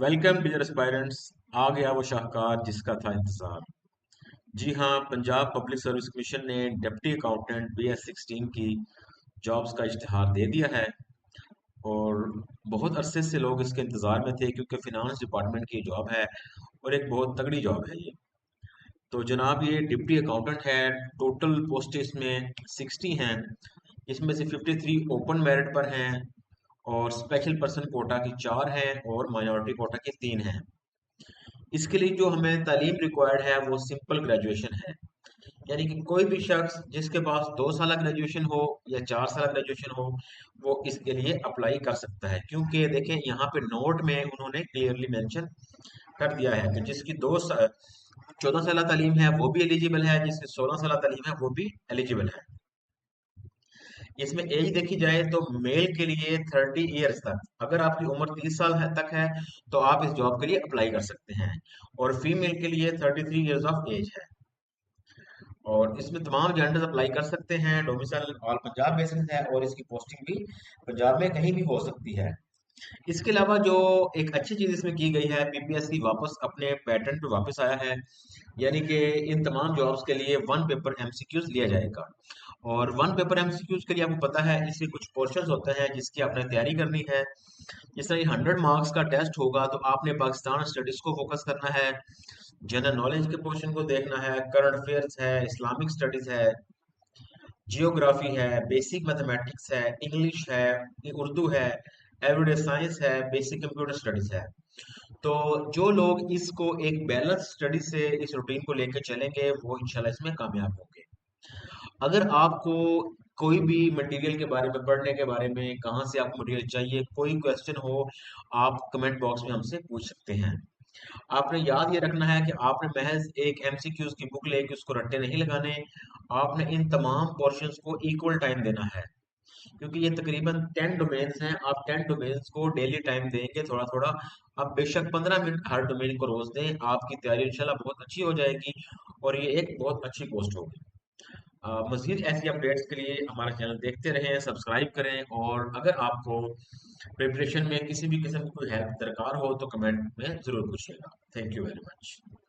Welcome dear aspirants. आ गया वो शाहकार जिसका था इंतजार। जी हाँ, पंजाब पब्लिक सर्विस कमीशन ने डिप्टी अकाउंटेंट BS16 की जॉब्स का इश्तिहार दे दिया है। और बहुत अरसे से लोग इसके इंतजार में थे क्योंकि फिनांस डिपार्टमेंट की जॉब है और एक बहुत तगड़ी जॉब है ये। तो जनाब ये डिप्टी अकाउंटेंट है। टोटल पोस्ट इसमें 60 हैं। इसमें से 53 ओपन मेरिट पर हैं और स्पेशल पर्सन कोटा की 4 हैं और माइनॉरिटी कोटा की 3 हैं। इसके लिए जो हमें तालीम रिक्वायर्ड है वो सिंपल ग्रेजुएशन है। यानी कि कोई भी शख्स जिसके पास 2 साल ग्रेजुएशन हो या 4 साल ग्रेजुएशन हो वो इसके लिए अप्लाई कर सकता है। क्योंकि देखें यहाँ पे नोट में उन्होंने क्लियरली मेंशन कर दिया है कि जिसकी 14 साल तालीम है वो भी एलिजिबल है, जिसकी 16 साल तालीम है वो भी एलिजिबल है। इसमें एज देखी जाए तो मेल के लिए 30 ईयर्स तक, अगर आपकी उम्र 30 साल तक है तो आप इस जॉब के लिए अप्लाई कर सकते हैं। और फीमेल के लिए 33 ईयर्स ऑफ एज है। और इसमें तमाम जेंडर्स अप्लाई कर सकते हैं। डोमिसाइल ऑल पंजाब बेसिस है और इसकी पोस्टिंग भी पंजाब में कहीं भी हो सकती है। इसके अलावा जो एक अच्छी चीज इसमें की गई है, PPSC वापस अपने पैटर्न पे वापस आया है। यानी कि इन तमाम जॉब्स के लिए वन पेपर MCQs लिया जाएगा। और वन पेपर MCQs के लिए आपको पता है इसके कुछ पोर्शंस होते हैं जिसकी आपने तैयारी करनी है। जिस तरह 100 मार्क्स का टेस्ट होगा तो आपने पाकिस्तान स्टडीज को फोकस करना है, जनरल नॉलेज के पोर्शन को देखना है, करंट अफेयर्स है, इस्लामिक स्टडीज है, जियोग्राफी है, बेसिक मैथमेटिक्स है, इंग्लिश है, उर्दू है, एवरीडे साइंस है, बेसिक कंप्यूटर स्टडीज है। तो जो लोग इसको एक बैलेंस स्टडी से इस रूटीन को लेकर चलेंगे वो इंशाल्लाह इसमें कामयाब होंगे। अगर आपको कोई भी मटेरियल के बारे में, पढ़ने के बारे में, कहाँ से आपको मटेरियल चाहिए, कोई क्वेश्चन हो, आप कमेंट बॉक्स में हमसे पूछ सकते हैं। आपने याद ये रखना है कि आपने महज एक MCQs की बुक लेके उसको रट्टे नहीं लगाने। आपने इन तमाम पोर्शंस को इक्वल टाइम देना है। क्योंकि ये तकरीबन 10 डोमेन्स हैं। आप 10 डोमेन्स को डेली टाइम देंगे थोड़ा थोड़ा। आप बेशक 15 मिनट हर डोमेन को रोज दें, आपकी तैयारी इंशाल्लाह बहुत अच्छी हो जाएगी और ये एक बहुत अच्छी पोस्ट होगी। मजीद ऐसी अपडेट्स के लिए हमारा चैनल देखते रहें, सब्सक्राइब करें। और अगर आपको प्रिपरेशन में किसी भी किस्म की कोई हेल्प दरकार हो तो कमेंट में ज़रूर पूछिएगा। Thank you very much.